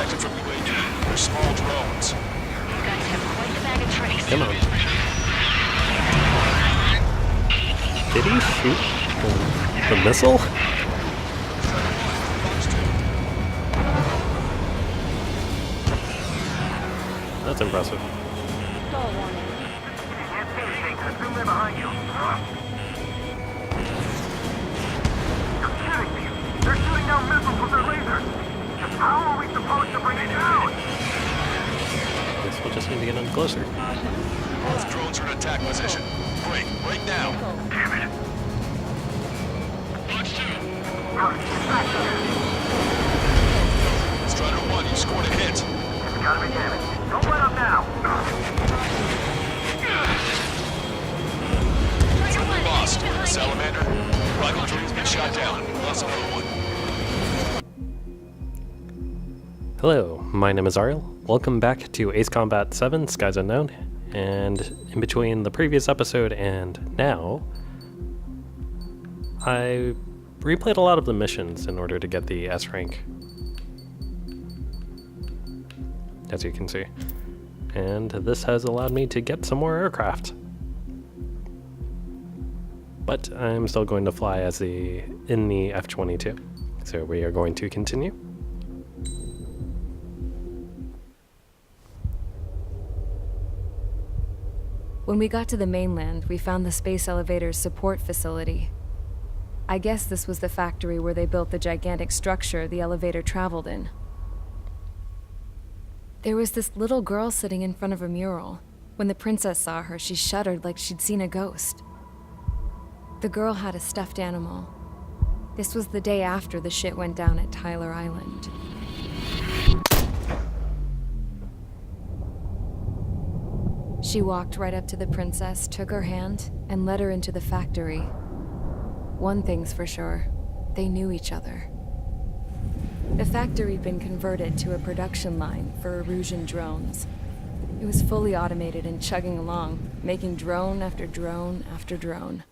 detected from UAV. They're small drones. You guys have quite the bag of tricks. Come on. Did he shoot the missile? That's impressive. Stall warning. Behind you. You're kidding me. They're shooting down missiles with their lasers. How are we supposed to bring it down? Guess we'll just need to get in closer. Both drones are in attack position. Break now. Damn it. Launch 2. Back Strider 1, you scored a hit. It's gotta be damaged. Don't let up now. Three lost. Salamander. Rival drone's been shot down. Lost another one. Hello, my name is Ariel. Welcome back to Ace Combat 7 Skies Unknown. And in between the previous episode and now, I replayed a lot of the missions in order to get the S rank, as you can see. And this has allowed me to get some more aircraft. But I'm still going to fly as in the F-22. So we are going to continue. When we got to the mainland, we found the space elevator's support facility. I guess this was the factory where they built the gigantic structure the elevator traveled in. There was this little girl sitting in front of a mural. When the princess saw her, she shuddered like she'd seen a ghost. The girl had a stuffed animal. This was the day after the shit went down at Tyler Island. She walked right up to the princess, took her hand, and led her into the factory. One thing's for sure, they knew each other. The factory'd been converted to a production line for Erusian drones. It was fully automated and chugging along, making drone after drone after drone.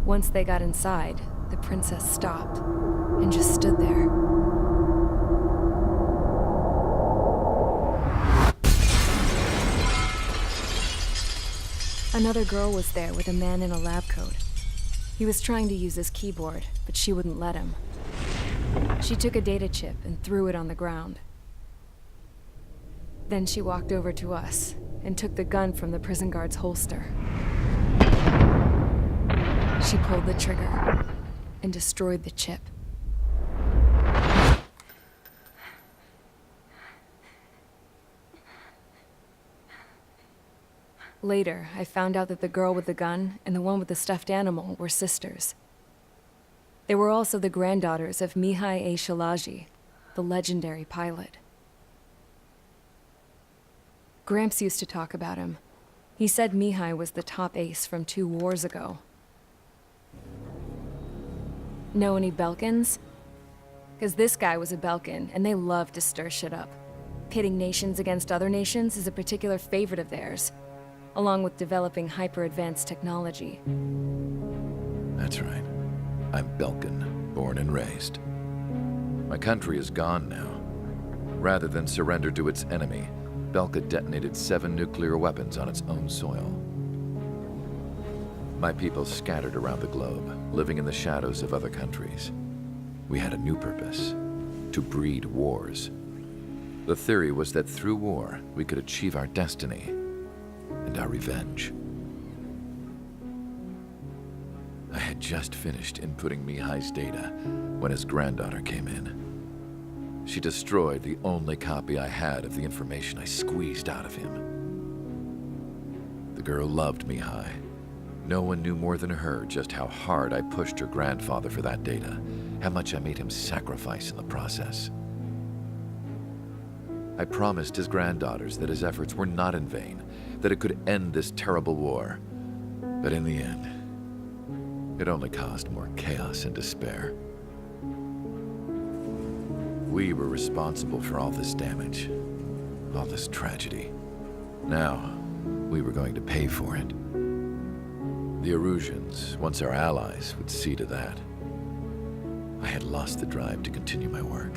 Once they got inside, the princess stopped and just stood there. Another girl was there with a man in a lab coat. He was trying to use his keyboard, but she wouldn't let him. She took a data chip and threw it on the ground. Then she walked over to us and took the gun from the prison guard's holster. She pulled the trigger and destroyed the chip. Later, I found out that the girl with the gun and the one with the stuffed animal were sisters. They were also the granddaughters of Mihai A. Shalaji, the legendary pilot. Gramps used to talk about him. He said Mihai was the top ace from 2 wars ago. Know any Belkans? Because this guy was a Belkan, and they love to stir shit up. Pitting nations against other nations is a particular favorite of theirs, along with developing hyper-advanced technology. That's right. I'm Belkan, born and raised. My country is gone now. Rather than surrender to its enemy, Belka detonated 7 nuclear weapons on its own soil. My people scattered around the globe, living in the shadows of other countries. We had a new purpose: to breed wars. The theory was that through war, we could achieve our destiny and our revenge. I had just finished inputting Mihai's data when his granddaughter came in. She destroyed the only copy I had of the information I squeezed out of him. The girl loved Mihai. No one knew more than her just how hard I pushed her grandfather for that data, how much I made him sacrifice in the process. I promised his granddaughters that his efforts were not in vain, that it could end this terrible war. But in the end, it only caused more chaos and despair. We were responsible for all this damage, all this tragedy. Now, we were going to pay for it. The Erusians, once our allies, would see to that. I had lost the drive to continue my work,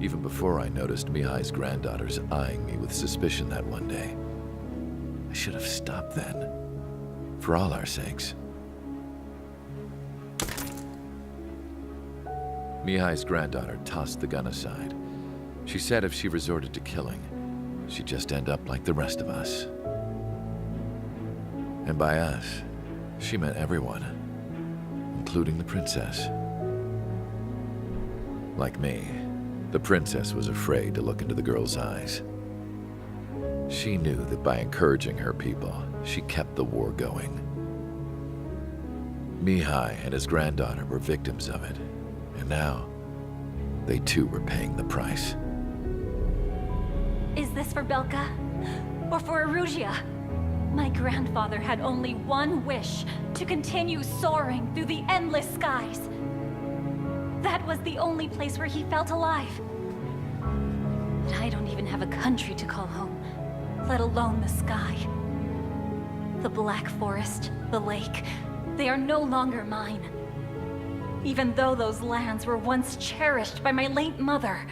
even before I noticed Mihai's granddaughters eyeing me with suspicion that one day. I should have stopped then, for all our sakes. Mihai's granddaughter tossed the gun aside. She said if she resorted to killing, she'd just end up like the rest of us. And by us, she meant everyone, including the princess. Like me, the princess was afraid to look into the girl's eyes. She knew that by encouraging her people, she kept the war going. Mihai and his granddaughter were victims of it, and now, they too were paying the price. Is this for Belka? Or for Erusea? My grandfather had only one wish, to continue soaring through the endless skies. That was the only place where he felt alive. But I don't even have a country to call home, let alone the sky. The Black Forest, the lake, they are no longer mine. Even though those lands were once cherished by my late mother.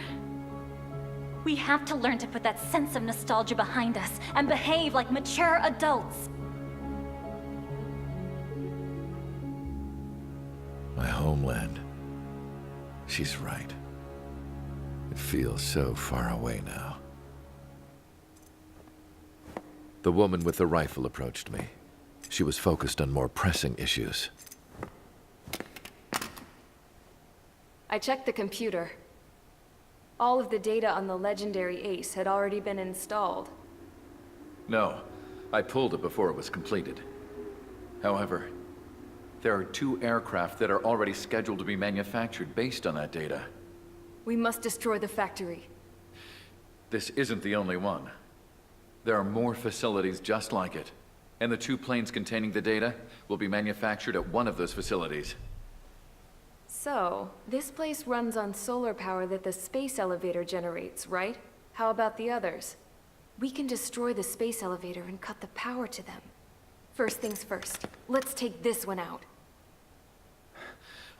We have to learn to put that sense of nostalgia behind us and behave like mature adults. My homeland. She's right. It feels so far away now. The woman with the rifle approached me. She was focused on more pressing issues. I checked the computer. All of the data on the legendary ace had already been installed. No, I pulled it before it was completed. However, there are 2 aircraft that are already scheduled to be manufactured based on that data. We must destroy the factory. This isn't the only one. There are more facilities just like it, and the 2 planes containing the data will be manufactured at one of those facilities. So, this place runs on solar power that the space elevator generates, right? How about the others? We can destroy the space elevator and cut the power to them. First things first, let's take this one out.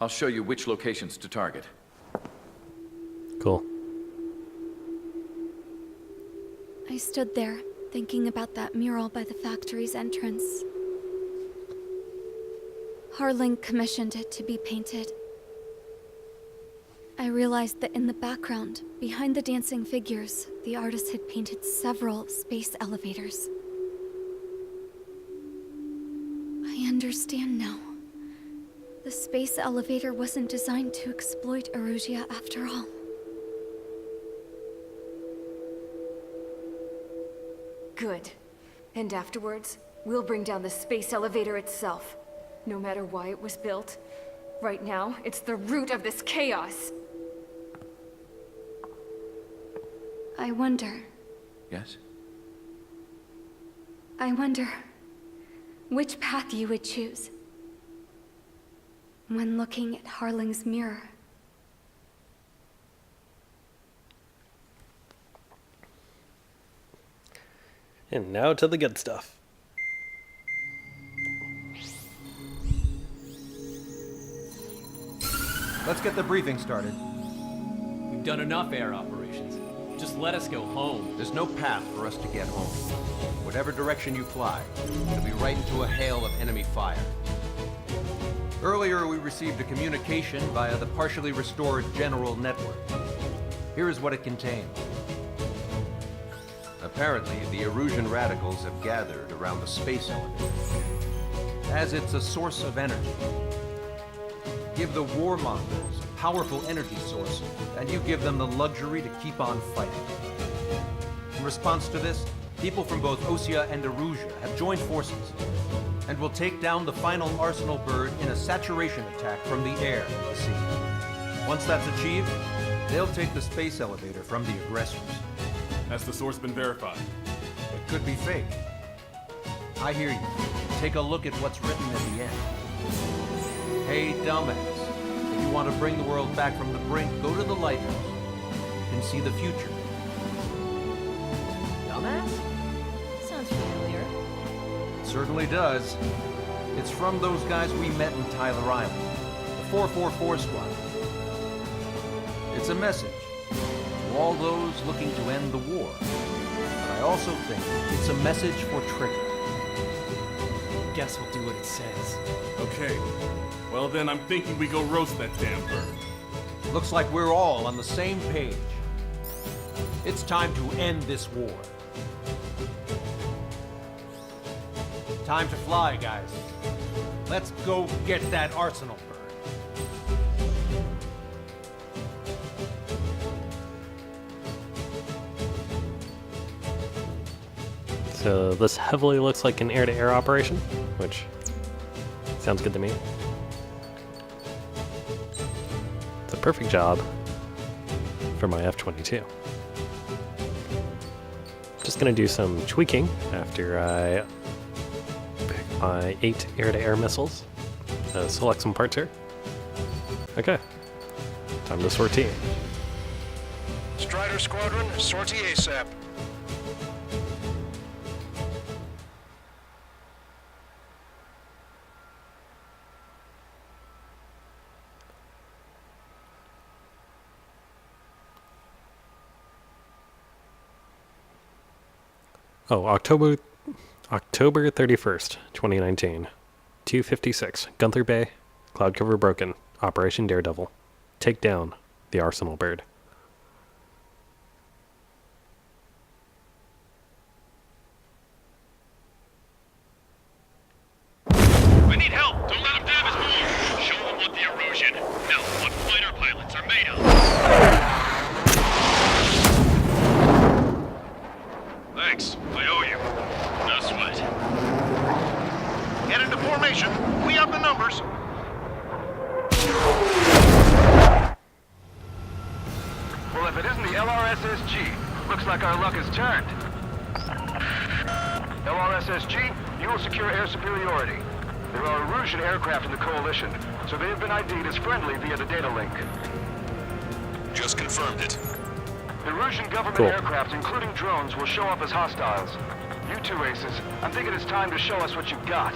I'll show you which locations to target. Cool. I stood there, thinking about that mural by the factory's entrance. Harling commissioned it to be painted. I realized that in the background, behind the dancing figures, the artist had painted several space elevators. I understand now. The space elevator wasn't designed to exploit Erusea after all. Good. And afterwards, we'll bring down the space elevator itself. No matter why it was built. Right now, it's the root of this chaos. I wonder Yes? which path you would choose when looking at Harling's mirror. And now to the good stuff. Let's get the briefing started. We've done enough air operations. Just let us go home. There's no path for us to get home. Whatever direction you fly, it'll be right into a hail of enemy fire. Earlier, we received a communication via the partially restored general network. Here is what it contained. Apparently, the Erusian radicals have gathered around the space elevator, as it's a source of energy. Give the warmongers a powerful energy source, and you give them the luxury to keep on fighting. In response to this, people from both Osea and Erusea have joined forces, and will take down the final Arsenal bird in a saturation attack from the air and the sea. Once that's achieved, they'll take the space elevator from the aggressors. Has the source been verified? It could be fake. I hear you. Take a look at what's written at the end. Hey, dumbass. If you want to bring the world back from the brink, go to the lighthouse. You can see the future. Dumbass? Sounds familiar. It certainly does. It's from those guys we met in Tyler Island. The 444 Squad. It's a message to all those looking to end the war. But I also think it's a message for Trigger. Guess we'll do what it says. Okay. Well then, I'm thinking we go roast that damn bird. Looks like we're all on the same page. It's time to end this war. Time to fly, guys. Let's go get that arsenal bird. So this heavily looks like an air-to-air operation, which sounds good to me. It's a perfect job for my F-22. Just gonna do some tweaking after I pick my 8 air-to-air missiles. Select some parts here. Okay, time to sortie. Strider Squadron, sortie ASAP. Oh, October 31st, 2019. 2:56, Gunther Bay, cloud cover broken, Operation Daredevil. Take down the Arsenal Bird. I need help! Don't let him damage me! Show them what the erosion, no, what fighter pilots are made of! Thanks, I owe you. No sweat. Get into formation. We have the numbers. Well, if it isn't the LRSSG, looks like our luck has turned. LRSSG, you will secure air superiority. There are Erusian aircraft in the Coalition, so they have been ID'd as friendly via the data link. Just confirmed it. The Erusian government Cool. aircraft, including drones, will show up as hostiles. You two aces, I'm thinking it's time to show us what you've got.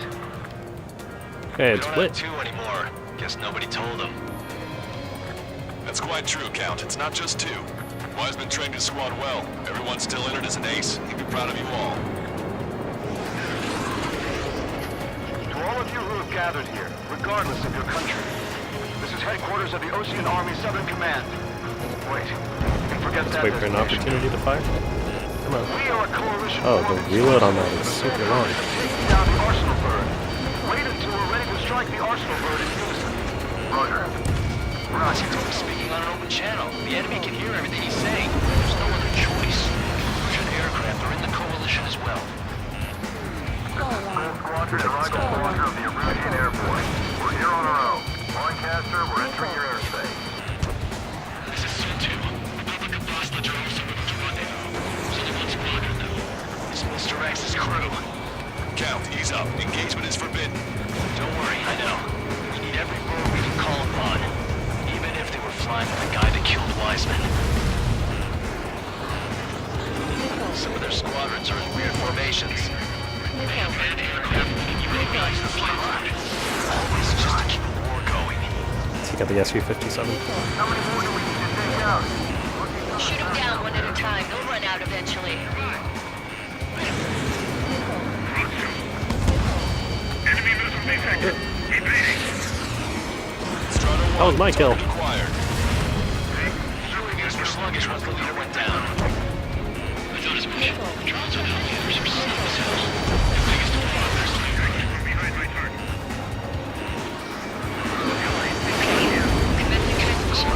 Hey, it's We don't have Wit. 2 anymore. Guess nobody told them. That's quite true, Count. It's not just 2. Wiseman trained his squad well. Everyone's still entered as an ace. He'd be proud of you all. To all of you who have gathered here, regardless of your country, this is headquarters of the Ocean Army Southern Command. Wait, you can forget that Wait for an designation. opportunity to fire. Come on. We are a coalition. Oh, the reload on that is super long. Taking down the Arsenal Bird. Wait until we're ready to strike the Arsenal Bird in unison. Roger. He's speaking on an open channel. The enemy can hear everything he's saying. There's no other choice. Erusian aircraft are in the Coalition as well. Squadron to Rival Squadron of the Erusian Air Force. We're here on our own. Lancaster, we're entering your airspace. This is Sul-2. Republic of Bosnia Jerusalem with rendezvous. There's only one squadron, though. It's Mr. X's crew. Count, ease up. Engagement is forbidden. Don't worry, I know. We need every bird we can call upon. Even if they were flying with the guy that killed Wiseman. Some of their squadrons are in weird formations. They have manned aircraft and you recognize the flight route. Always just to keep the war going. Take out the SV-57. How many more do we need to take out? Shoot them down one at a time. They'll run out eventually. Enemy missile detected. Evading. That was my kill. We're sluggish once the leader went down. I thought as much. Drones without leaders are slow as hell. The biggest fathers. Behind my target. Commencing transmission.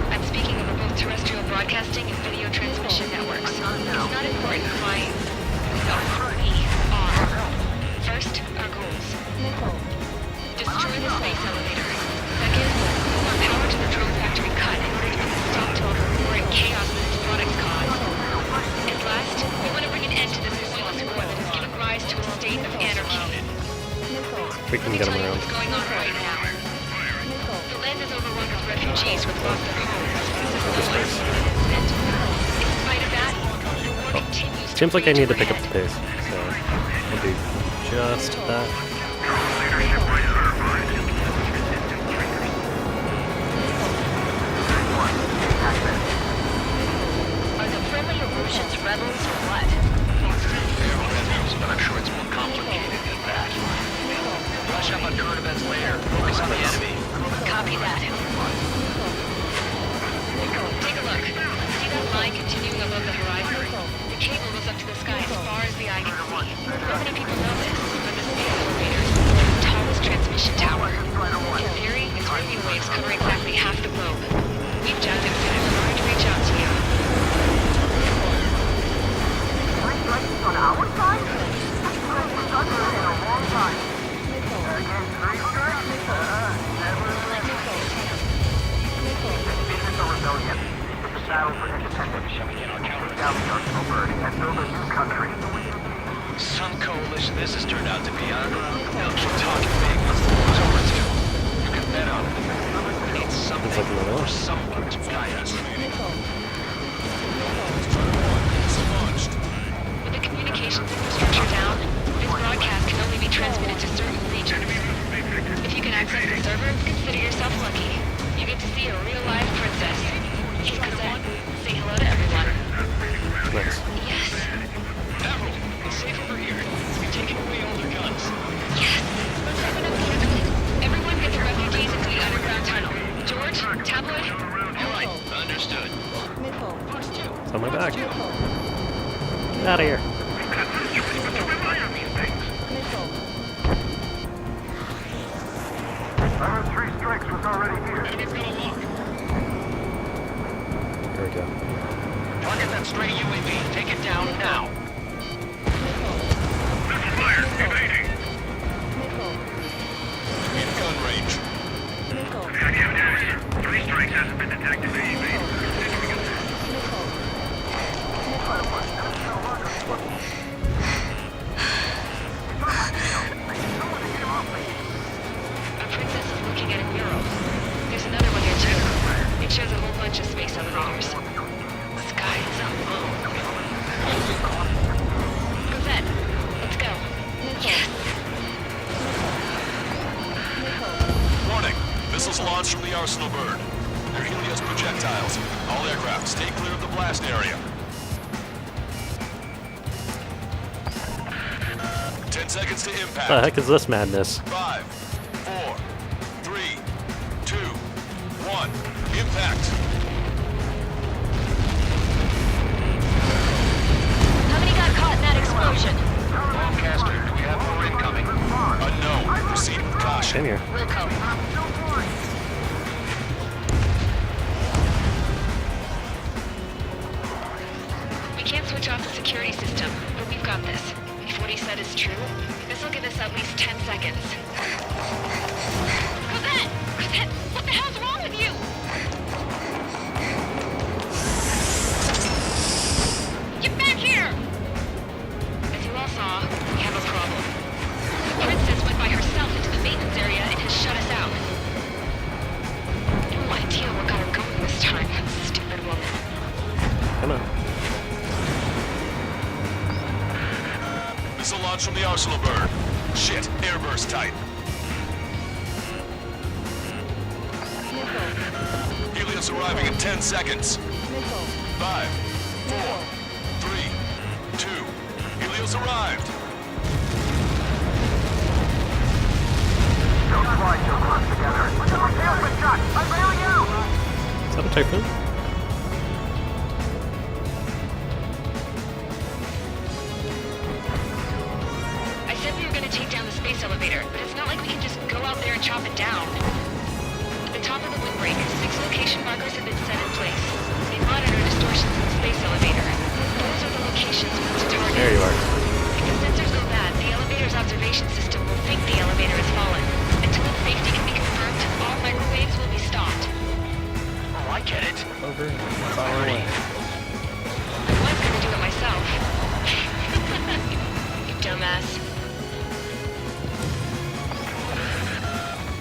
I'm speaking over both terrestrial broadcasting and video transmission networks. It's not important why. No, we are. First, our goals. Destroy the space elevator. Second, we want power to the drone factory cut in order to put a stop to all the roar and chaos that its products cause. And last, we want to bring an end to this lawless war that has given rise to a state of anarchy. We can Let me get tell him you around. what's going on right now. The land is overrun with refugees who have lost their homes. And in spite of that, the war continues to Seems like I need to pick up rage the pace, so I'll do just that. Leadership recertified. I can see. Not many people know this, but the space elevator is the tallest transmission tower. In theory, its radio waves cover exactly half the globe. We've jacked it within an hour to reach out to you. On our side? That's done in a long time. Again, 3 strikes? Business or rebellion. It's a battle for independence. Down the Arsenal Bird and build a new country. Some coalition this has turned out to be, huh? They'll keep talking big. Who's over to? You can bet on it. We need something or someone to guide us. With the communications infrastructure down, this broadcast can only be transmitted to certain regions. If you can access the server, consider yourself lucky. You get to see a real-life princess. Hey, Cosette, say hello to everyone. Nice. Yes. Admiral, it's safe over here. We're taking away all their guns. Yes. Let's open up the exit. Everyone get the refugees into the underground tunnel. George, Tabloid. All right, understood. It's on my back. Get out of here. I heard 3 strikes was already here. Here we go. Target that stray UAV. Take it down now. In gun range. 3 strikes hasn't been detected. A princess is looking at a mural. There's another one here too. It shows a whole bunch of space elevators. The sky is alone. Cosette, let's go. Yes. Warning. Missiles launched from the Arsenal Bird. They're Helios projectiles. All aircraft, stay clear of the blast area. 10 seconds to impact. The heck is this madness? 5, 4, 3, 2, 1. Impact. How many got caught in that explosion? Lancaster, do we have more incoming? Unknown. Proceed with caution. In here. Wilco. We can't switch off the security system, but we've got this. If what he said is true, this will give us at least 10 seconds. Cosette! Cosette! What the hell's wrong with you? Get back here! As you all saw, we have a problem. The princess went by herself into the maintenance area and has shut us out. No idea what got her going this time. Stupid woman. Come on. Missile launch from the Arsenal Bird. Shit, airburst tight. Helios arriving in 10 seconds. 5, 4, 3, 2. Helios arrived. Don't fly so close together. Open shot! I'm bailing out! Is that a typhoon? I said we were going to take down the space elevator, but it's not like we can just go out there and chop it down. At the top of the windbreak, 6 location markers have been set in place. They monitor distortions in the space elevator. Those are the locations we need to target. There you are. If the sensors go bad, the elevator's observation system will think the elevator has fallen. Until its safety can be confirmed, all microwaves will be stopped. Oh, I get it. Over. Far away. I was going to do it myself. You dumbass.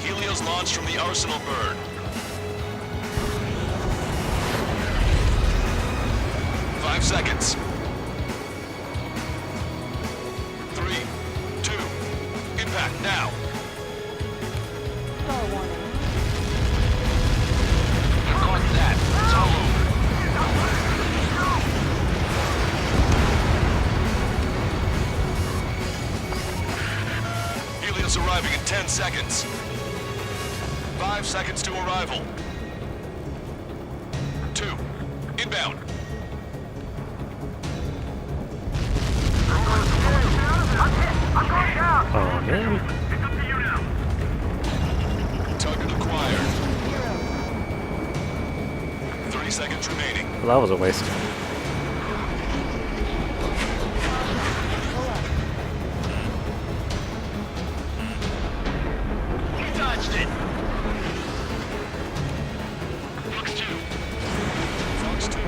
Helios launched from the Arsenal Bird. 5 seconds. 3, 2. Impact now. Caught that. It's all over. Helios arriving in 10 seconds. 5 seconds to arrival. 2. Inbound. 30 seconds remaining. Well, that was a waste. He dodged it. Fox 2. Fox 2.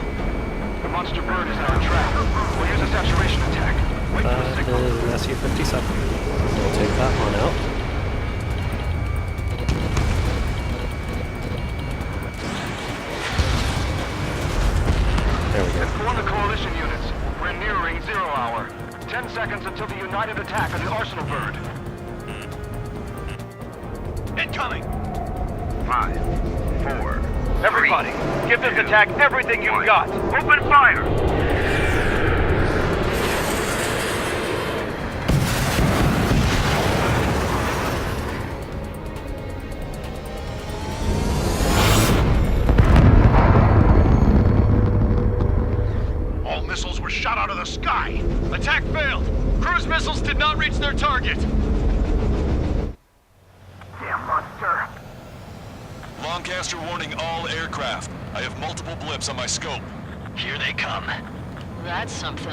The monster bird is on track. We'll use a saturation attack. Wait for the That signal. is an SU-57. We'll take that one out. There we go. Inform the coalition units. We're nearing 0 hour. 10 seconds until the united attack on the arsenal bird. Incoming. 5, 4. Everybody, give this attack everything you've got. Open fire! All missiles were shot out of the sky. Attack failed. Cruise missiles did not reach their target. Damn monster. Lancaster warning all aircraft. I have multiple blips on my scope. Here they come. That's something.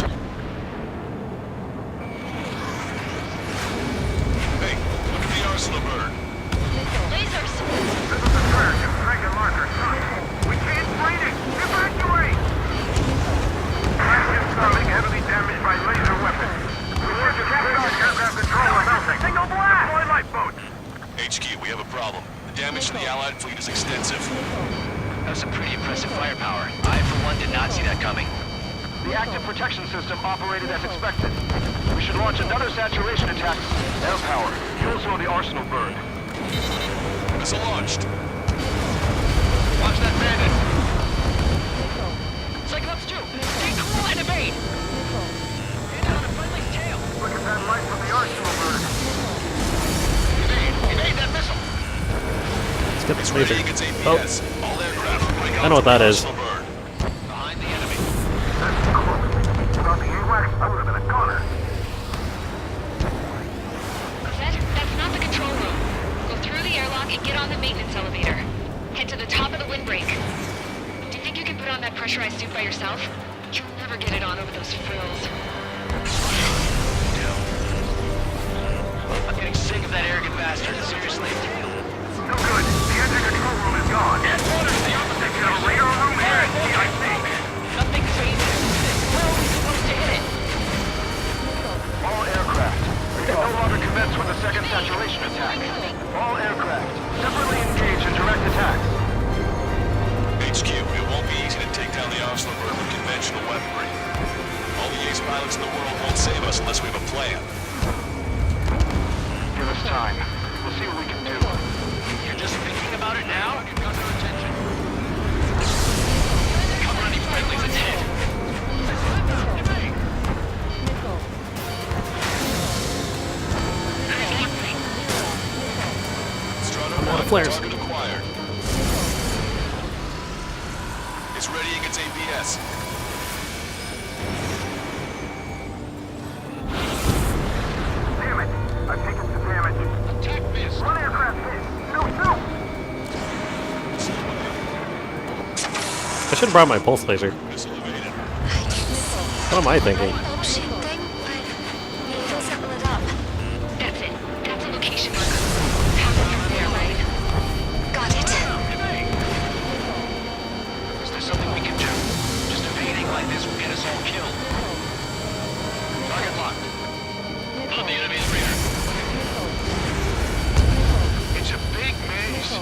Hey, look at the arsenal bird. Lasers! This is the surge of Dragon Marker. We can't fight it! Evacuate! Crash incoming, heavily damaged by laser weapons. We have to capture aircraft control or mounting. Signal blast! Deploy lifeboats! HQ, we have a problem. The damage to the Allied fleet is extensive. That's some pretty impressive firepower. I, for one, did not see that coming. The active protection system operated as expected. We should launch another saturation attack. Air power. Fuel cell the arsenal bird. Missile launched. Watch that bandit. Cyclops 2, stay cool and evade. Hit on a friendly's tail. Look at that light from the arsenal bird. Evade that missile. Let's get this It's ready laser. against Oh, APS. All aircraft reporting I know what that is. arsenal bird. Behind the enemy. That's close. Without the AWACS, I would have been a goner. Zed, that's not the control room. Go through the airlock and get on the maintenance elevator. Head to the top of the windbreak. Do you think you can put on that pressurized suit by yourself? You'll never get it on over those frills. I'm getting sick of that arrogant bastard. Seriously. No good. The engine control room is gone. Headquarters, the opposite. They got a radar room here at TIC. Nothing phases. We're only supposed to hit it. All aircraft. We can no longer commence with a second saturation attack. All aircraft. Separately engage in direct attacks. HQ, it won't be easy to take down the arsenal bird with conventional weaponry. All the ace pilots in the world won't save us unless we have a plan. Give us time. We'll see what we can do. You're just thinking about it now? You've got their attention. Cover any friendlies, it's hit. I'm out of flares. Target acquired. It's ready against APS. Damn it. I've taken some damage. Attack missed. One aircraft hit. No. I should have brought my pulse laser. Missile evaded. What am I thinking? Ocean thing, but it doesn't lit up. That's it. That's a location marker. Power from there, right? Got it. Is there something we can do? Just evading like this will get us all killed. Target locked. On the enemy's rear. It's a big maze.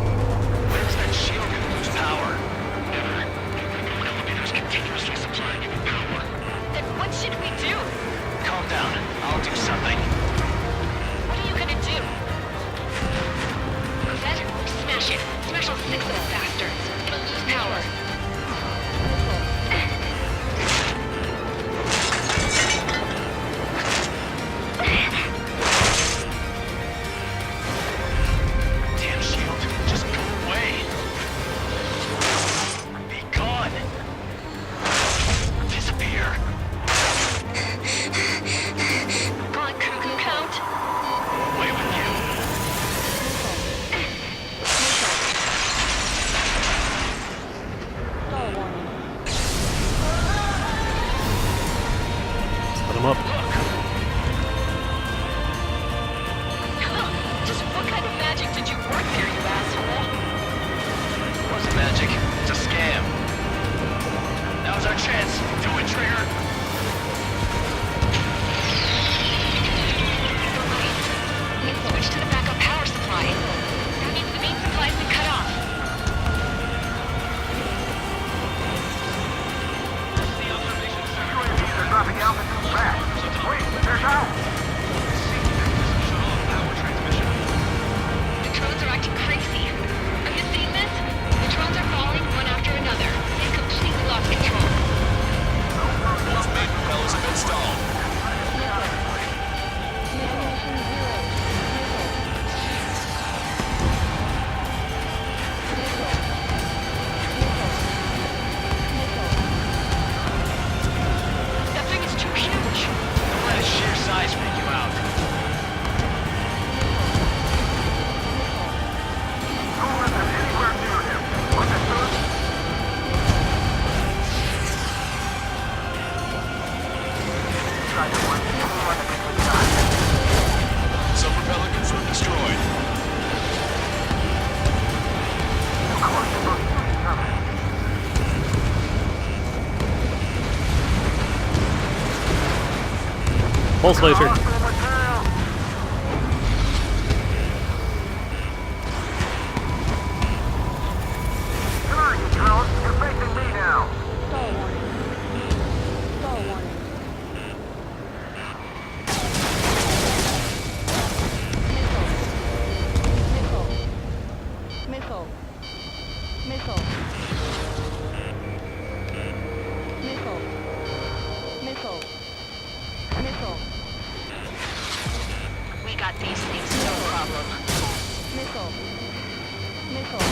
Where's that shield gonna lose power? Never. Elevators continuously supplying you with power. Then what should we do? Calm down. I'll do something. What are you gonna do? Zed, smash it. Smash all 6 of the bastards. It'll lose power. pulse laser. Hostile material. Come on, you drones. You're facing me now. Star warning. Star warning. Missile. Missile. Missile. Missile. Missile. We got these things, no problem. Missile. Missile.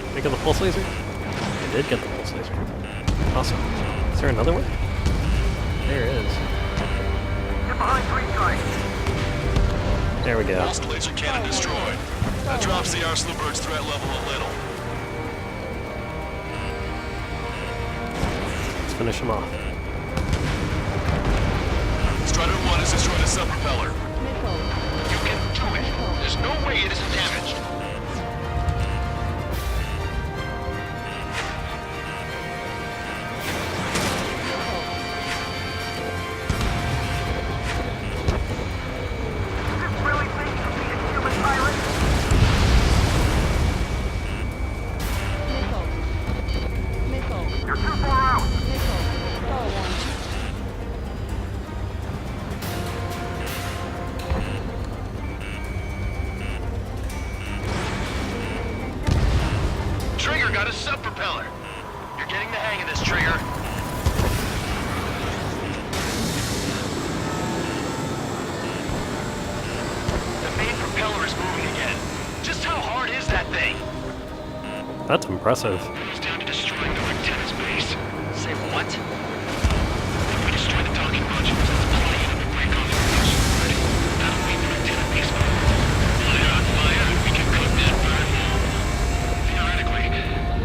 Did I get the pulse laser? I did get the pulse laser. Awesome. Is there another one? There is. Get behind three strikes. There we go. Pulsed laser cannon destroyed. That drops the Arsenal Bird's threat level a little. Let's finish him off. Strider 1 has destroyed a sub-propeller. Missile. You can do it. There's no way it isn't damaged. Really think you can be a human pilot? Missile. Missile. You're too far out. Missile. Star warning. Trigger got a sub-propeller. You're getting the hang of this, Trigger. The main propeller is moving again. Just how hard is that thing? That's impressive. Goes down to destroying the lieutenant's base. Say what? If we destroy the docking modules, the supply unit will break off the connection already. That'll leave the lieutenant base mode. Fire on fire, we can cook that bird. Theoretically,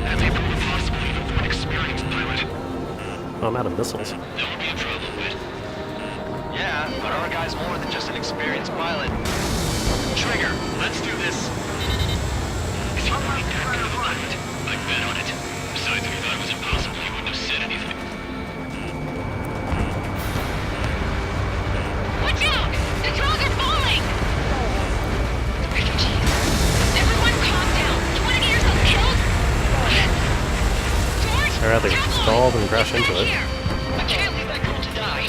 that may prove possible even for an experienced pilot. Oh, I'm out of missiles. Don't be in trouble, Whit. Yeah, but our guy's more than just an experienced pilot. Trigger, let's do this. Is he really that good of a pilot? I bet on it. Besides, if he thought it was impossible, he wouldn't have said anything. Watch out! The drones are falling! Refugees. Everyone calm down. You want to get yourself killed? George! I'd rather Tabloid, stall than crash get into back it. here. I can't leave that girl to die.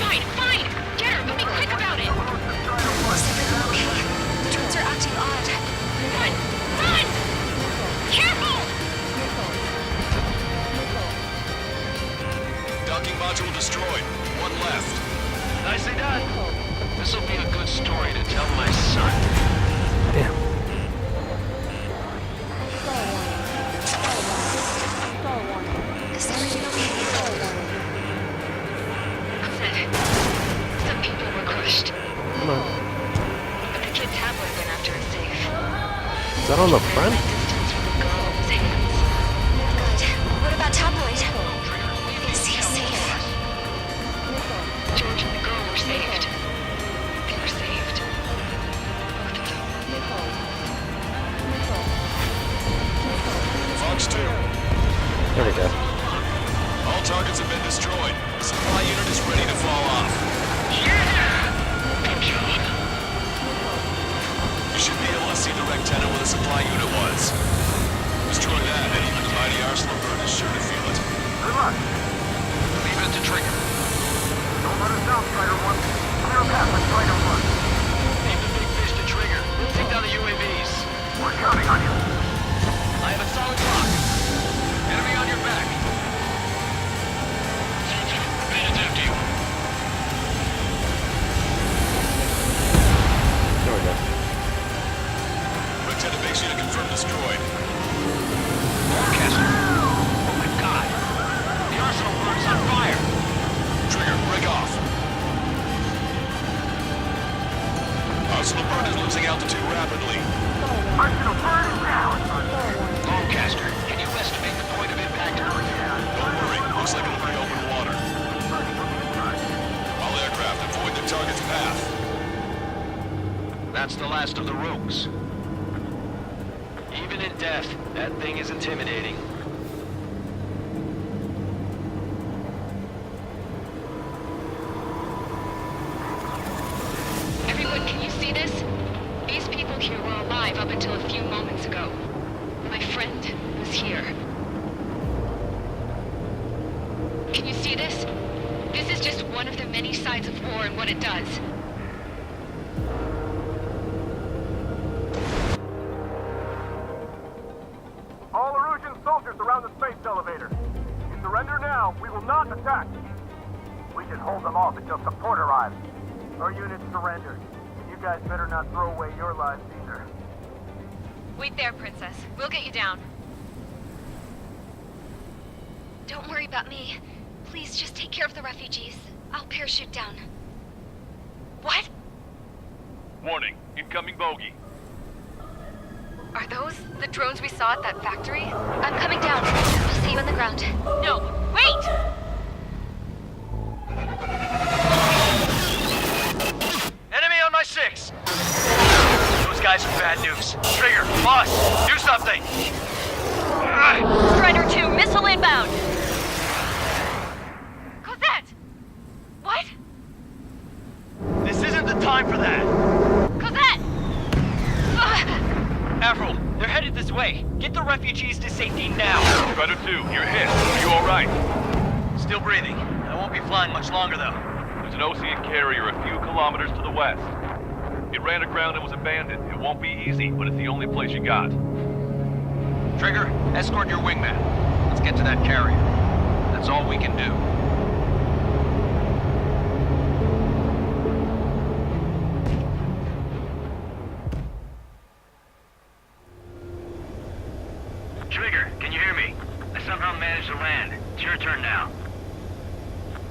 Fine, fine. Get her, but be quick about it. Is everyone okay? The drones are acting odd. Run! Run! Careful! Docking module destroyed. One left. Nicely done. This'll be a good story to tell my son. Damn. Star warning. Is everything okay? Star warning. Some people were crushed, Come on. but the kid tabloid went after it safe. Is that on the front? Distance from the girl in his hands. Good. What about Tabloid? Is he safe? George and the girl were saved. They were saved. Both of them. Fox 2. There we go. All targets have been destroyed. The supply unit is ready to fall off. Yeah! Good job. You should be able to see the rectenna where the supply unit was. Destroy that, and the mighty Arsenal Bird is sure to feel it. Good luck. Leave it to Trigger. Don't let us down, Strider 1. Clear a path for Strider 1. Leave the big fish to Trigger. Take down the UAVs. We're counting on you. I have a solid lock. Enemy on your back. Bandits after you. There we go. Rectenna base unit confirmed destroyed. Broadcaster. Oh my god. The Arsenal Bird is on fire. Trigger, break off. Arsenal Bird is losing altitude rapidly. Arsenal Bird is down. Broadcaster, can you estimate the point of impact? Don't worry, looks like it'll be open water. All aircraft avoid the target's path. That's the last of the rogues. Even in death, that thing is intimidating. here were alive up until a few moments ago. My friend was here. Can you see this? This is just one of the many sides of war and what it does. All Erusian soldiers around the space elevator. You surrender now, we will not attack. We can hold them off until support arrives. Our unit surrendered. And you guys better not throw away your lives either. Wait there, Princess. We'll get you down. Don't worry about me. Please just take care of the refugees. I'll parachute down. What? Warning, incoming bogey. Are those the drones we saw at that factory? I'm coming down. I'll see you on the ground. No, wait! Enemy on my 6! Those guys are bad news. Trigger, boss, do something! Strider 2, missile inbound! Cosette! What? This isn't the time for that! Cosette! Avril, they're headed this way. Get the refugees to safety now. Strider 2, you're hit. Are you alright? Still breathing. I won't be flying much longer, though. There's an Ocean carrier a few kilometers to the west. It ran aground and was abandoned. It won't be easy, but it's the only place you got. Trigger, escort your wingman. Let's get to that carrier. That's all we can do. Trigger, can you hear me? I somehow managed to land. It's your turn now.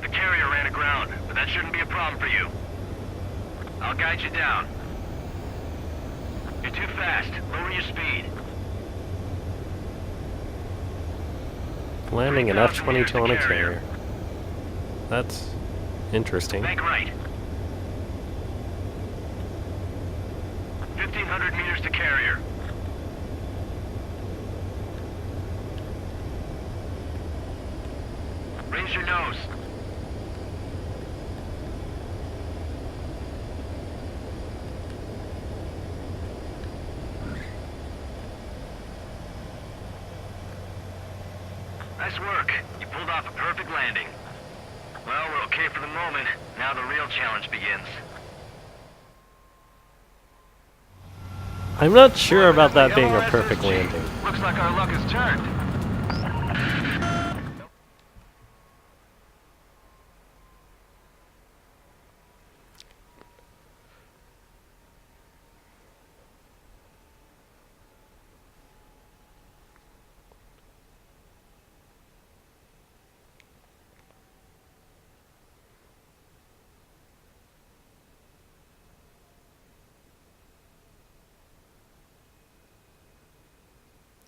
The carrier ran aground, but that shouldn't be a problem for you. I'll guide you down. You're too fast. Lower your speed. Landing an F-22 on a carrier. That's interesting. Bank right. 1,500 meters to carrier. Raise your nose. Nice work. You pulled off a perfect landing. Well, we're okay for the moment. Now the real challenge begins. I'm not sure about that being a perfect landing. Looks like our luck has turned.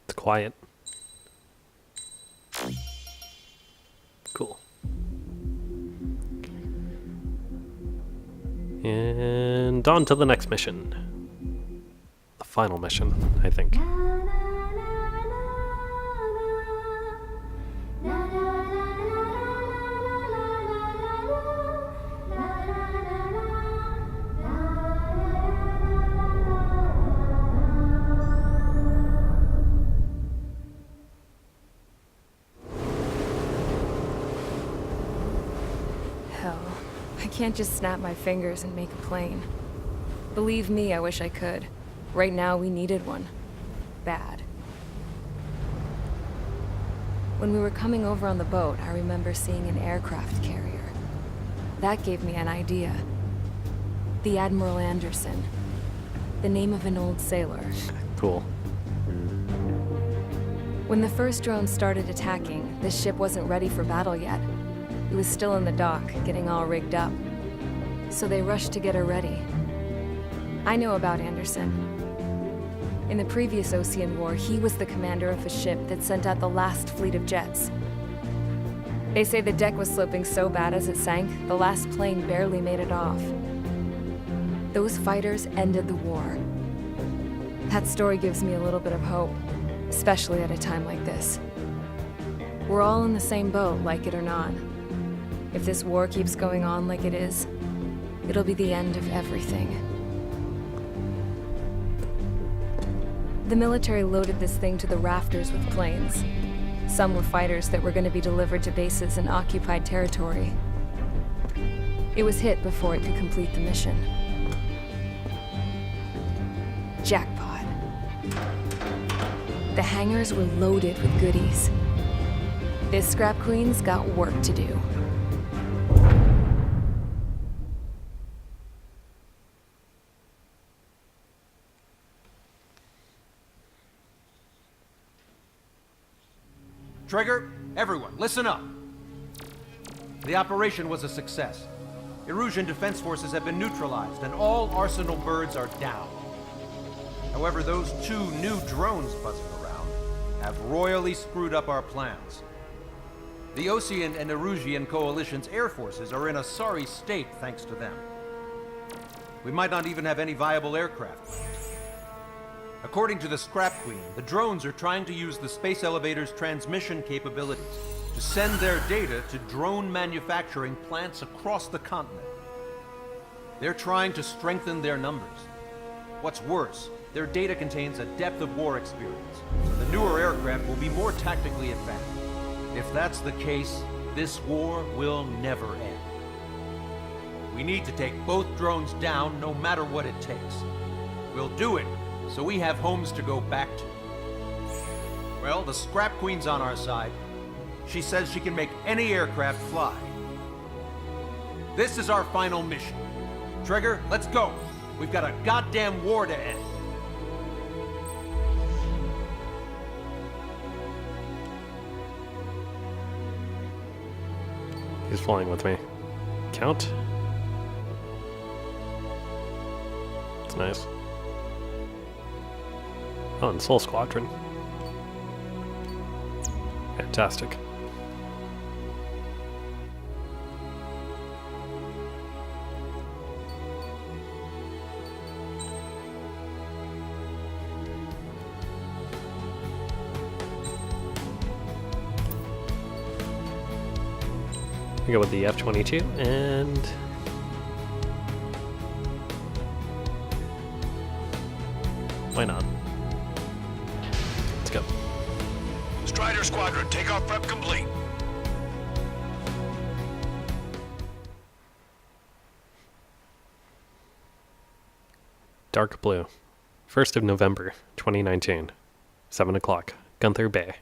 It's quiet. Cool. And on to the next mission. The final mission, I think. Hell, I can't just snap my fingers and make a plane. Believe me, I wish I could. Right now, we needed one. Bad. When we were coming over on the boat, I remember seeing an aircraft carrier. That gave me an idea. The Admiral Anderson. The name of an old sailor. Cool. When the first drone started attacking, the ship wasn't ready for battle yet. It was still in the dock, getting all rigged up. So they rushed to get her ready. I know about Anderson. In the previous Ocean War, he was the commander of a ship that sent out the last fleet of jets. They say the deck was sloping so bad as it sank, the last plane barely made it off. Those fighters ended the war. That story gives me a little bit of hope, especially at a time like this. We're all in the same boat, like it or not. If this war keeps going on like it is, it'll be the end of everything. The military loaded this thing to the rafters with planes. Some were fighters that were going to be delivered to bases in occupied territory. It was hit before it could complete the mission. Jackpot. The hangars were loaded with goodies. This Scrap Queen's got work to do. Trigger, everyone, listen up. The operation was a success. Erusian defense forces have been neutralized, and all Arsenal birds are down. However, those 2 new drones buzzing around have royally screwed up our plans. The Osean and Erusian coalition's air forces are in a sorry state thanks to them. We might not even have any viable aircraft left. According to the Scrap Queen, the drones are trying to use the space elevator's transmission capabilities to send their data to drone manufacturing plants across the continent. They're trying to strengthen their numbers. What's worse, their data contains a depth of war experience, so the newer aircraft will be more tactically advanced. If that's the case, this war will never end. We need to take both drones down no matter what it takes. We'll do it so we have homes to go back to. Well, the Scrap Queen's on our side. She says she can make any aircraft fly. This is our final mission. Trigger, let's go. We've got a goddamn war to end. He's flying with me. Count? It's nice. Oh, and Soul Squadron. Fantastic. We go with the F-22 and why not? Let's go. Strider Squadron, takeoff prep complete. Dark Blue. 1st of November, 2019. 7 o'clock. Gunther Bay.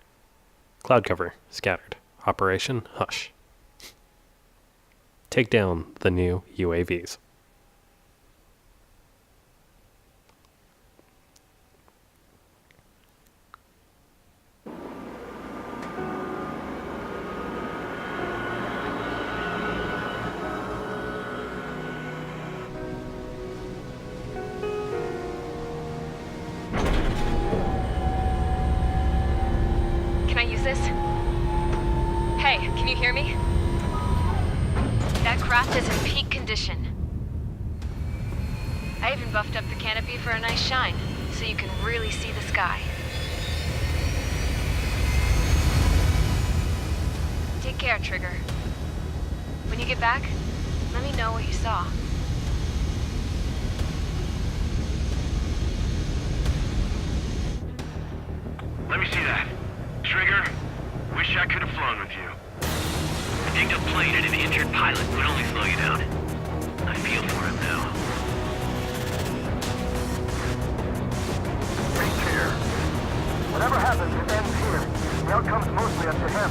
Cloud cover. Scattered. Operation Hush. Take down the new UAVs. Can I use this? Hey, can you hear me? That craft is in peak condition. I even buffed up the canopy for a nice shine, so you can really see the sky. Take care, Trigger. When you get back, let me know what you saw. Let me see that. Trigger, wish I could have flown with you. A dinged up plane and an injured pilot would only slow you down. I feel for him now. Take care. Whatever happens, it ends here. The outcome's mostly up to him.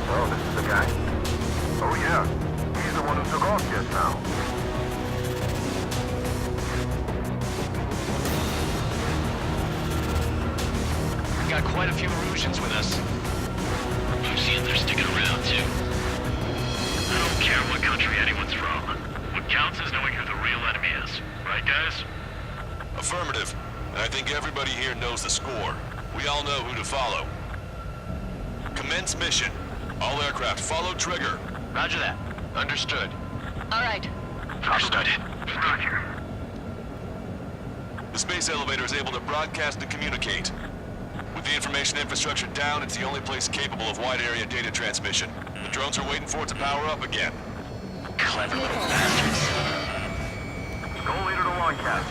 Oh, this is the guy? Oh, yeah. He's the one who took off just now. We got quite a few Erusians with us. I'm seeing they're sticking around, too. I don't care what country anyone's from. What counts is knowing who the real enemy is. Right, guys? Affirmative. And I think everybody here knows the score. We all know who to follow. Commence mission. All aircraft follow Trigger. Roger that. Understood. All right. Understood. Roger. The space elevator is able to broadcast and communicate. With the information infrastructure down, it's the only place capable of wide-area data transmission. The drones are waiting for it to power up again. Clever little bastards. Go leader to launch pad.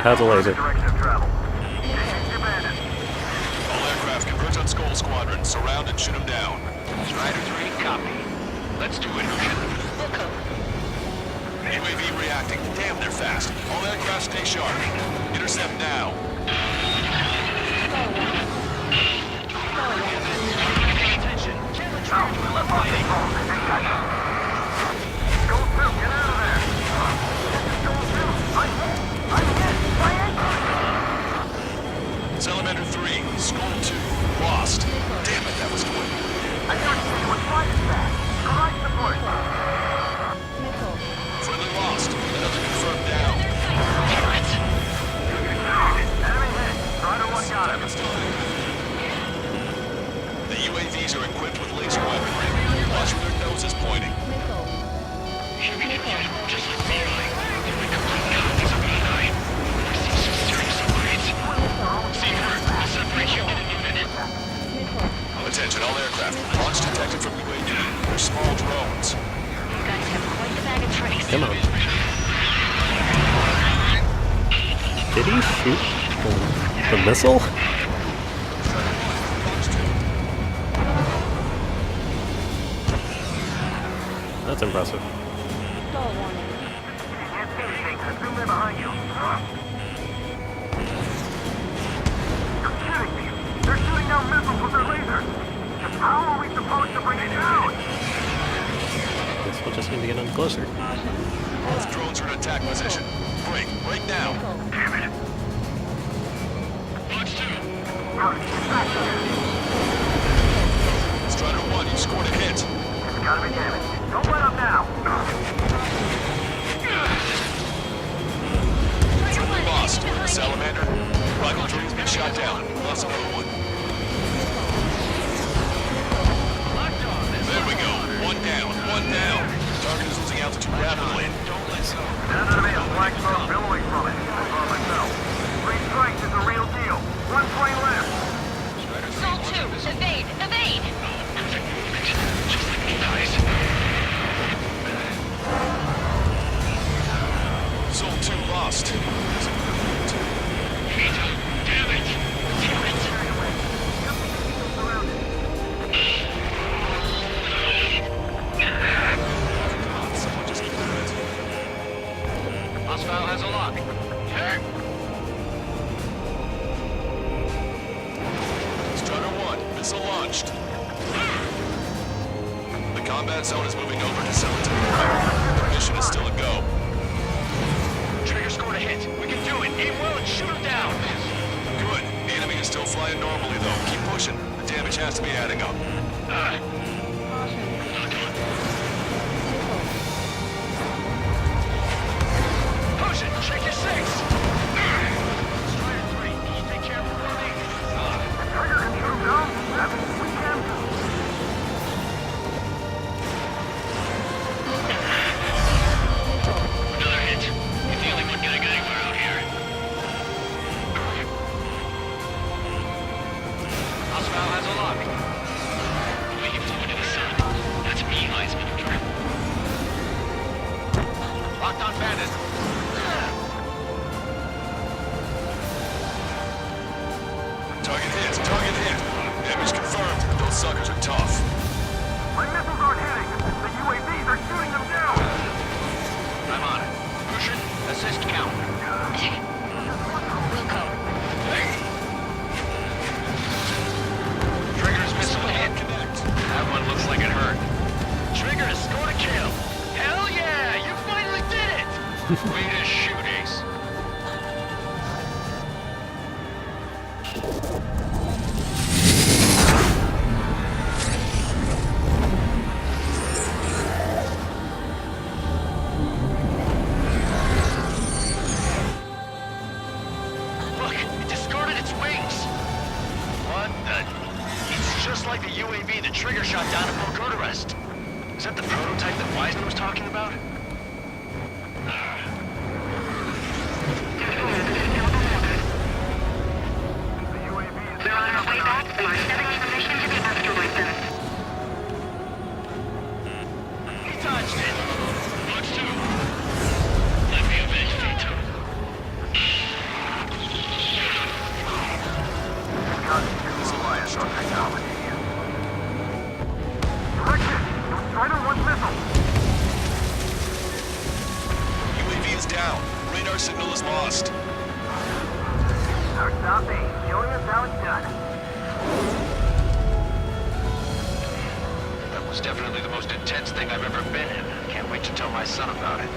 How's a laser? Direction of travel. Station's abandoned. All aircraft converge on Skull Squadron. Surround and shoot them down. Strider 3, copy. Let's do it, Lucian. UAV reacting. Damn, they're fast. All aircraft stay sharp. Intercept now. Attention. Chandler Charge, we love fighting. Go through, get out of there. Go through. I'm hit. Salamander 3, Skull 2, lost. Damn it, that was quick. I don't see what flight that. Correct support. Missile. Friendly lost. Another confirmed down. Enemy hit. Strider 1 got him. The UAVs are equipped with laser weaponry. Watch where their nose is pointing. Missile. Just like me, they're in complete copies of E9. We're seeing some serious upgrades. See her. I'll separate you in a minute. Missile. Attention, all aircraft. Launch detected from UAV. They're small drones. You guys have quite the bag of tricks. Come on. Did he shoot the missile? That's impressive. Stall warning. Can't see anything. Assume they're behind you. You're kidding me. They're shooting down missiles with their lasers. How are we supposed to bring it down? Guess we'll just need to get in closer. Both drones are in attack position. Break now. Damn it. Launch 2. Get back here. Strider 1, you scored a hit. It's gotta be damaged. Don't let up now. Friendly lost. Salamander. Rival drone's been shot down. Lost another one. There we go. One down. Target is losing altitude rapidly. Don't let go. That enemy has black smoke billowing from it. I saw it myself. 3 strikes is a real deal. 1 plane left. Soul 2, evade! Perfect movement. Just like me, guys. Soul 2 lost. Damn it! Someone just killed it. Hostile has a lock. Strider 1, missile launched. The combat zone is moving over to Cemetery. Mission is still a go. Trigger scored a hit. We can do it. Aim well and shoot him down. Good. The enemy is still flying normally, though. Keep pushing. The damage has to be adding up. Push it. Check your 6. Strider 3, can you take care of him for me? Trigger can shoot him down. That means we can. Another hit. You're the only one getting anywhere out here. Hostile has a lock. What are you doing in the sun? That's me, Heisman. Locked on bandit. Target hit. Damage confirmed. Those suckers are tough. My missiles aren't hitting. The UAVs are shooting them down. I'm on it. Cushion, assist count. Wilco. Trigger's missile hit. Connect. That one looks like it hurt. Trigger scored a kill. Hell yeah! You finally did it! Way to shoot, Ace. Look, it discarded its wings. What the? It's just like the UAV the Trigger shot down at Port Arrest. Is that the prototype that Wiseman was talking about? The UAV is We're on our way back. We're setting permission to the asteroid belt. He touched it. Looks too. Let me avenge you. signal is lost. Our copy. Showing us how it's done. That was definitely the most intense thing I've ever been in. Can't wait to tell my son about it.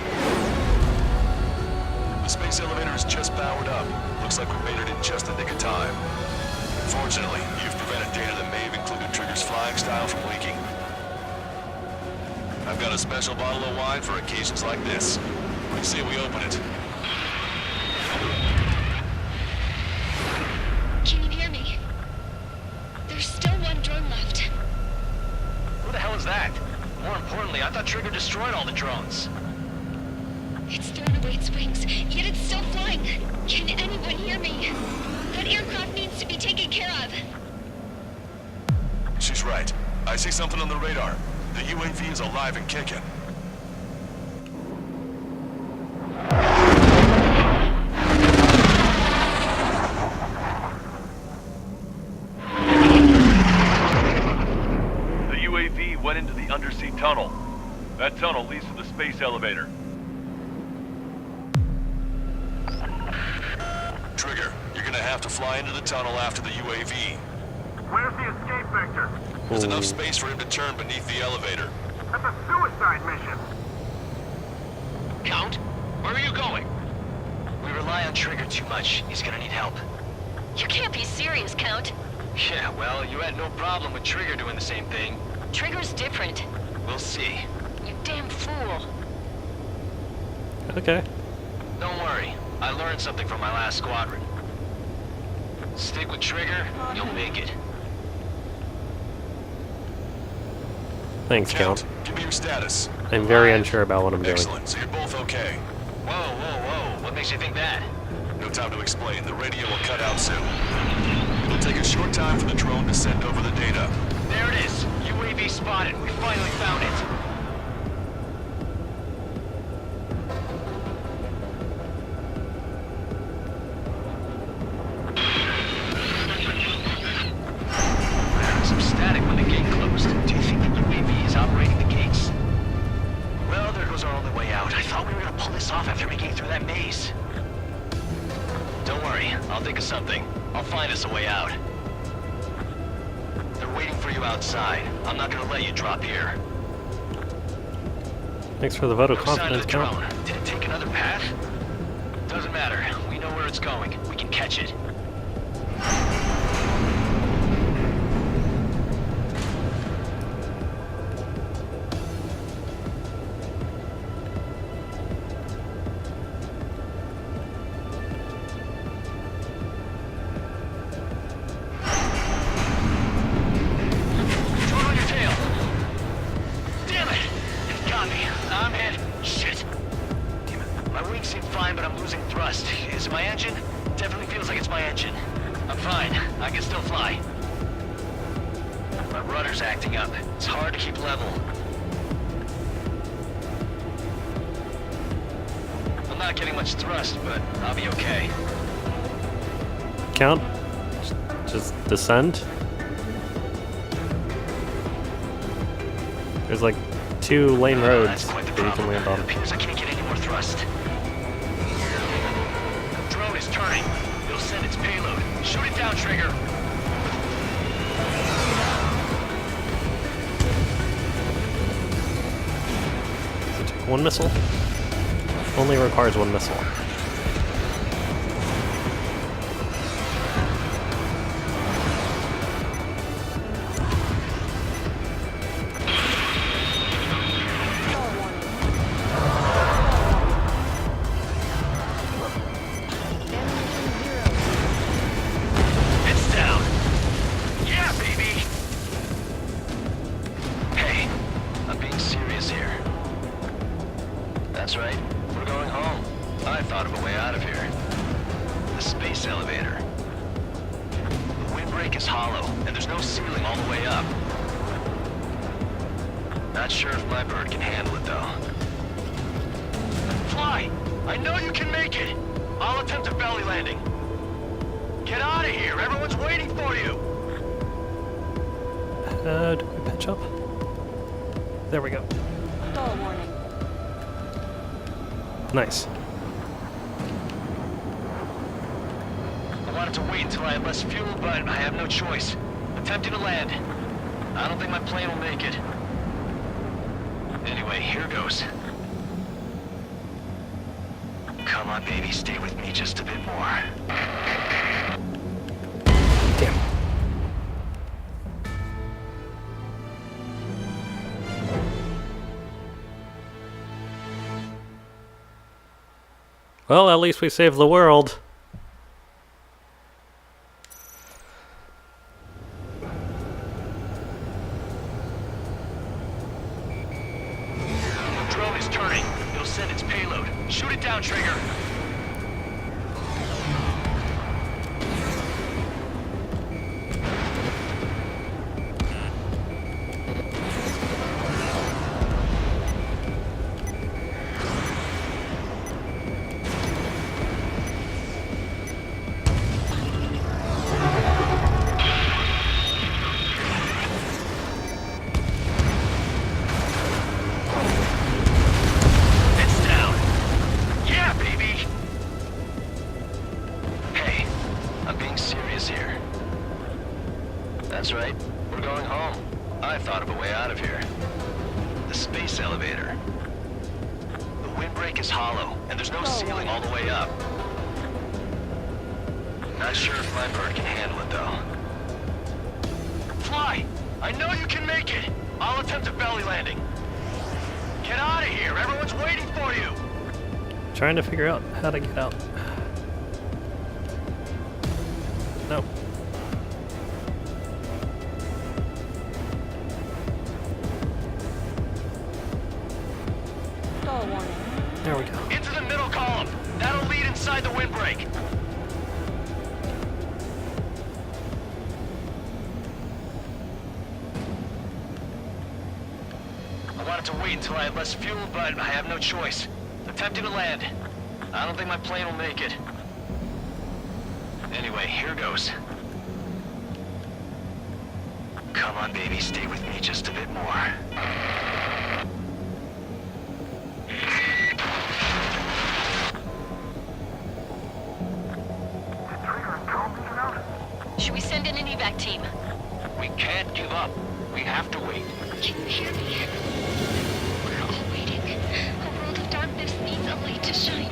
The space elevator is just powered up. Looks like we made it in just the nick of time. Fortunately, you've prevented data that may have included Trigger's flying style from leaking. I've got a special bottle of wine for occasions like this. What do you say we open it? Can you hear me? There's still one drone left. Who the hell is that? More importantly, I thought Trigger destroyed all the drones. It's thrown away its wings, yet it's still flying. Can anyone hear me? That aircraft needs to be taken care of. She's right. I see something on the radar. The UAV is alive and kicking. The UAV went into the undersea tunnel. That tunnel leads to the space elevator. Trigger, you're gonna have to fly into the tunnel after the UAV. Where's the escape vector? There's enough space for him to turn beneath the elevator. That's a suicide mission. Count, where are you going? We rely on Trigger too much. He's gonna need help. You can't be serious, Count. Yeah, well, you had no problem with Trigger doing the same thing. Trigger's different. We'll see. You damn fool. Okay. Don't worry. I learned something from my last squadron. Stick with Trigger, you'll make it. Thanks, Count. Give me your status. I'm very unsure about what I'm doing. Excellent, so you're both okay. Whoa, whoa, whoa. What makes you think that? No time to explain. The radio will cut out soon. It'll take a short time for the drone to send over the data. There it is. UAV spotted. We finally found it. Some static when the gate closed. Do you think the UAV is operating the gates? Well, there goes our only way out. I thought we were gonna pull this off after making it through that maze. Don't worry, I'll think of something. I'll find us a way out. They're waiting for you outside. I'm not gonna let you drop here. Thanks for the vote of No sign of confidence, the Count. drone. Did it take another path? Doesn't matter. We know where it's going. We can catch it. Drone on your tail. Damn it! It got me. I'm hit. Shit. Damn it. My wings seem fine, but I'm losing thrust. Is it my engine? Definitely feels like it's my engine. I'm fine. I can still fly. My rudder's acting up. It's hard to keep level. I'm not getting much thrust, but I'll be okay. Count? Just descend? There's like 2 lane roads That's quite the that you can problem. land on. It appears I can't get any more thrust. Drone is turning. It'll send its payload. Shoot it down, Trigger. Does it take 1 missile? Only requires 1 missile. It's down. Yeah, baby. Hey, I'm being serious here. That's right. We're going home. I thought of a way out of here. The space elevator. The windbreak is hollow, and there's no ceiling all the way up. Not sure if my bird can handle it, though. Fly! I know you can make it! I'll attempt a belly landing. Get out of here! Everyone's waiting for you! Do we pitch up? There we go. Stall warning. Nice. wanted to wait until I had less fuel, but I have no choice. Attempting to land. I don't think my plane will make it. Anyway, here goes. Come on, baby, stay with me just a bit more. Damn. Well, at least we saved the world. The drone is turning. It'll send its payload. Shoot it down, Trigger. It's down. Yeah, baby. Hey, I'm being serious here. That's right. We're going home. I thought of a way out of here. The space elevator. The windbreak is hollow, and there's no ceiling all the way up. Not sure if my bird can handle it, though. Fly! I know you can make it! I'll attempt a belly landing. Get out of here! Everyone's waiting for you! Trying to figure out how to get out. No. Stall warning. There we go. Into the middle column! That'll lead inside the windbreak. I wanted to wait until I had less fuel, but I have no choice. Attempting to land. I don't think my plane will make it. Anyway, here goes. Come on, baby, stay with me just a bit more. Should we send in an evac team? We can't give up. We have to wait. Can you hear me? We're all waiting. A world of darkness needs a light to shine.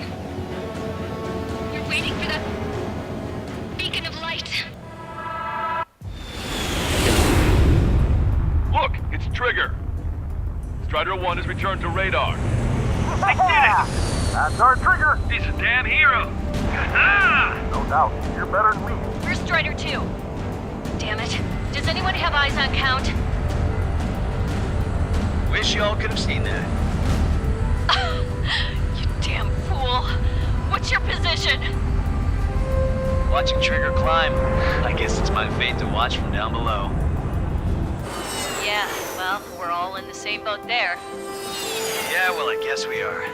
We're waiting for that beacon of light. Look, it's Trigger. Strider 1 has returned to radar. They did it! That's our Trigger! He's a damn hero. No doubt, you're better than me. Where's Strider 2? Damn it. Does anyone have eyes on Count? Wish y'all could have seen that. You damn fool. What's your position? Watching Trigger climb. I guess it's my fate to watch from down below. Yeah, well, we're all in the same boat there. Yeah, well, I guess we are.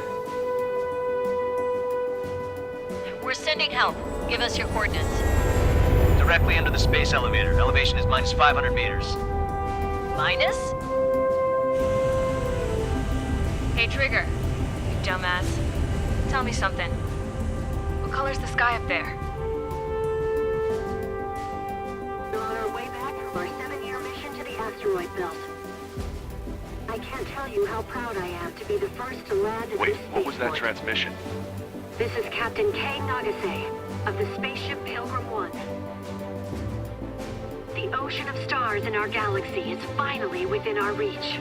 We're sending help. Give us your coordinates. Directly under the space elevator. Elevation is minus 500 meters. Minus? Hey, Trigger. You dumbass. Tell me something. What color's the sky up there? We're on our way back from our 7-year mission to the asteroid belt. I can't tell you how proud I am to be the first to land at Wait, this what was that spaceport. transmission? This is Captain Kay Nagase of the spaceship Pilgrim 1. The ocean of stars in our galaxy is finally within our reach.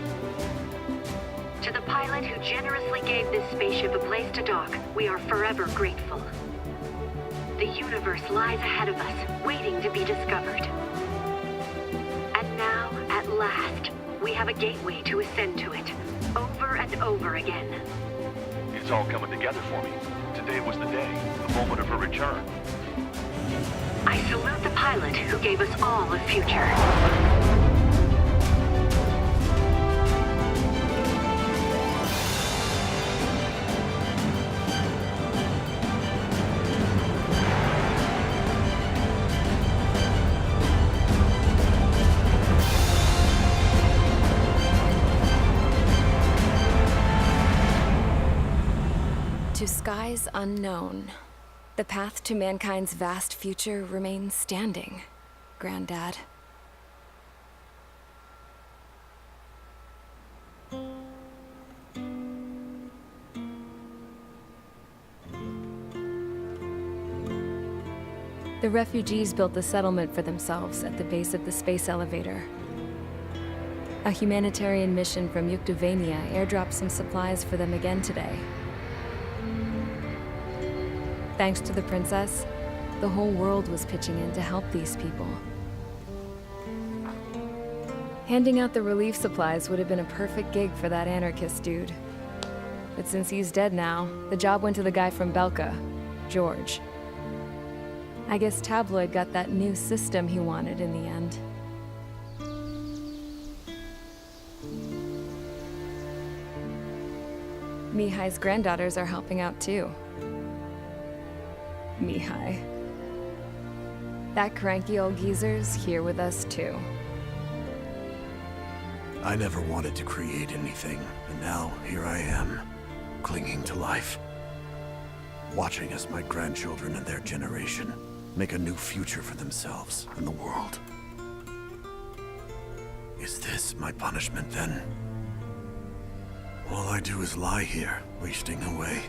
To the pilot who generously gave this spaceship a place to dock, we are forever grateful. The universe lies ahead of us, waiting to be discovered. And now, at last, we have a gateway to ascend to it, over and over again. It's all coming together for me. Today was the day, the moment of her return. I salute the pilot who gave us all a future. To skies unknown, The path to mankind's vast future remains standing, Granddad. The refugees built the settlement for themselves at the base of the space elevator. A humanitarian mission from Yuktovania airdropped some supplies for them again today. Thanks to the princess, the whole world was pitching in to help these people. Handing out the relief supplies would have been a perfect gig for that anarchist dude. But since he's dead now, the job went to the guy from Belka, George. I guess Tabloid got that new system he wanted in the end. Mihai's granddaughters are helping out too. Mihai. That cranky old geezer's here with us too. I never wanted to create anything, and now here I am, clinging to life. Watching as my grandchildren and their generation make a new future for themselves and the world. Is this my punishment then? All I do is lie here, wasting away.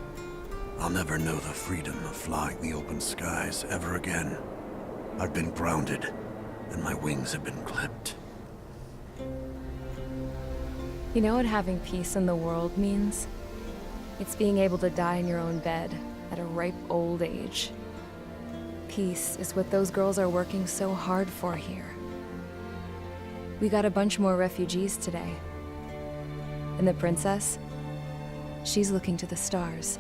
I'll never know the freedom of flying the open skies ever again. I've been grounded, and my wings have been clipped. You know what having peace in the world means? It's being able to die in your own bed at a ripe old age. Peace is what those girls are working so hard for here. We got a bunch more refugees today. And the princess? She's looking to the stars.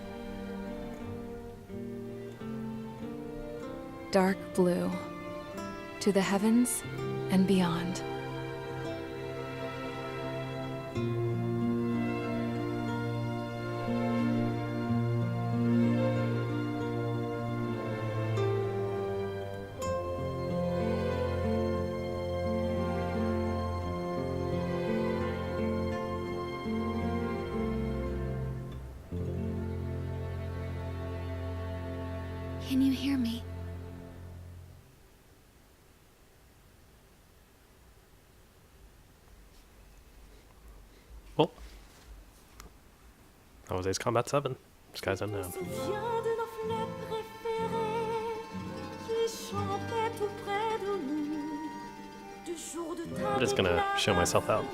Dark blue. To the heavens and beyond. Can you hear me? Well, that was Ace Combat 7. Skies Unknown. I'm just gonna show myself out.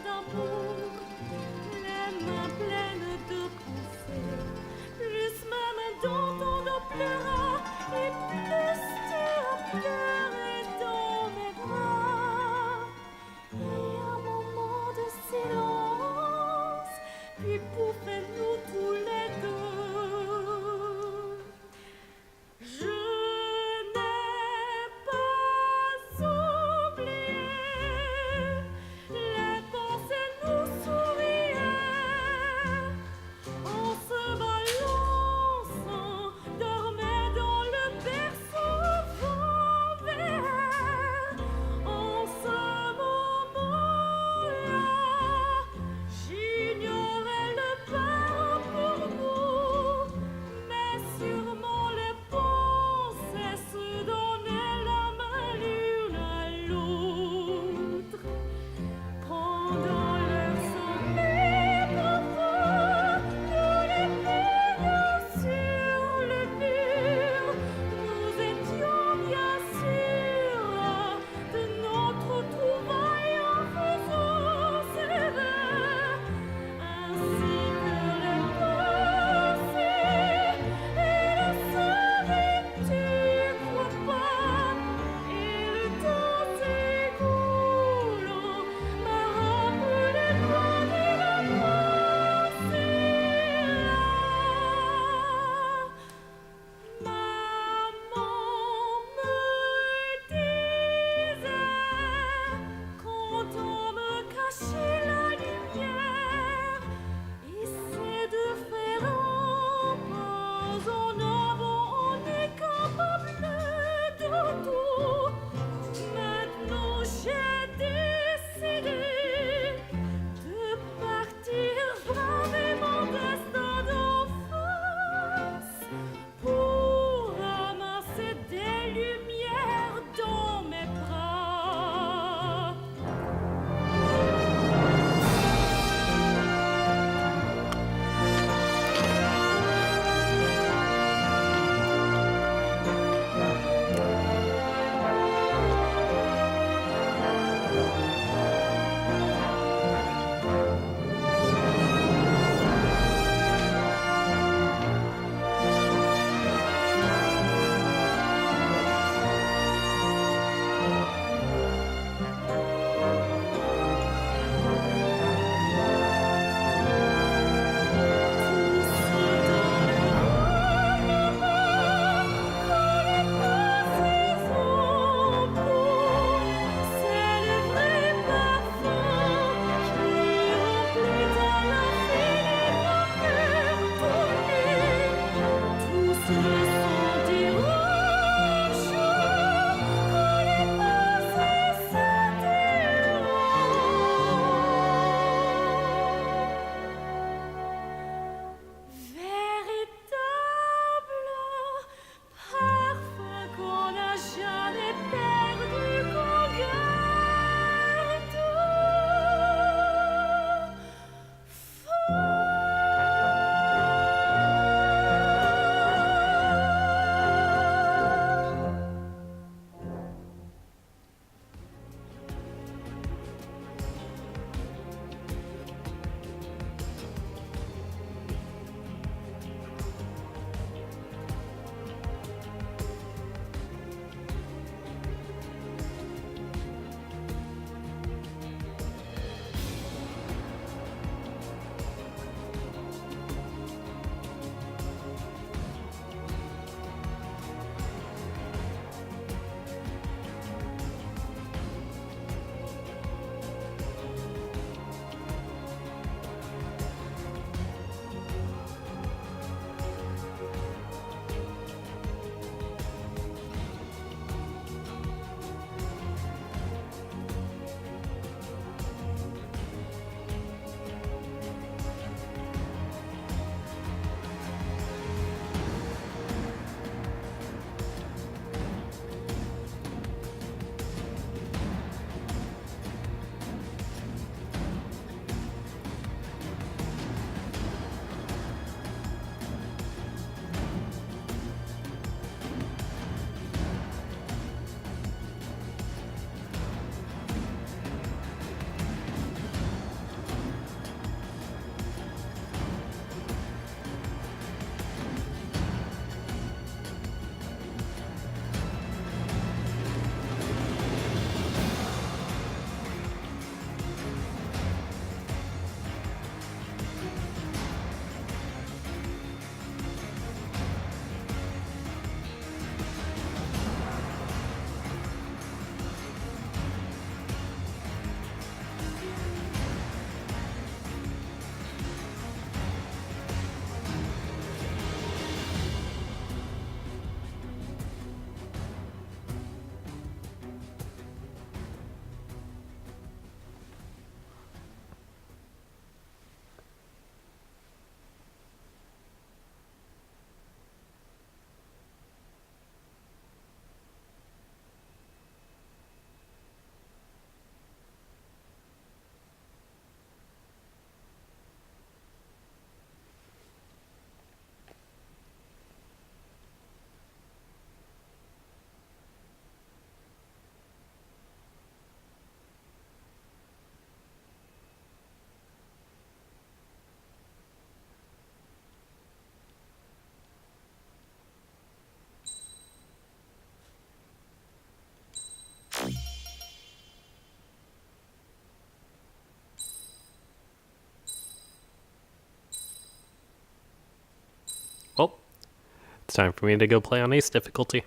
time for me to go play on Ace difficulty.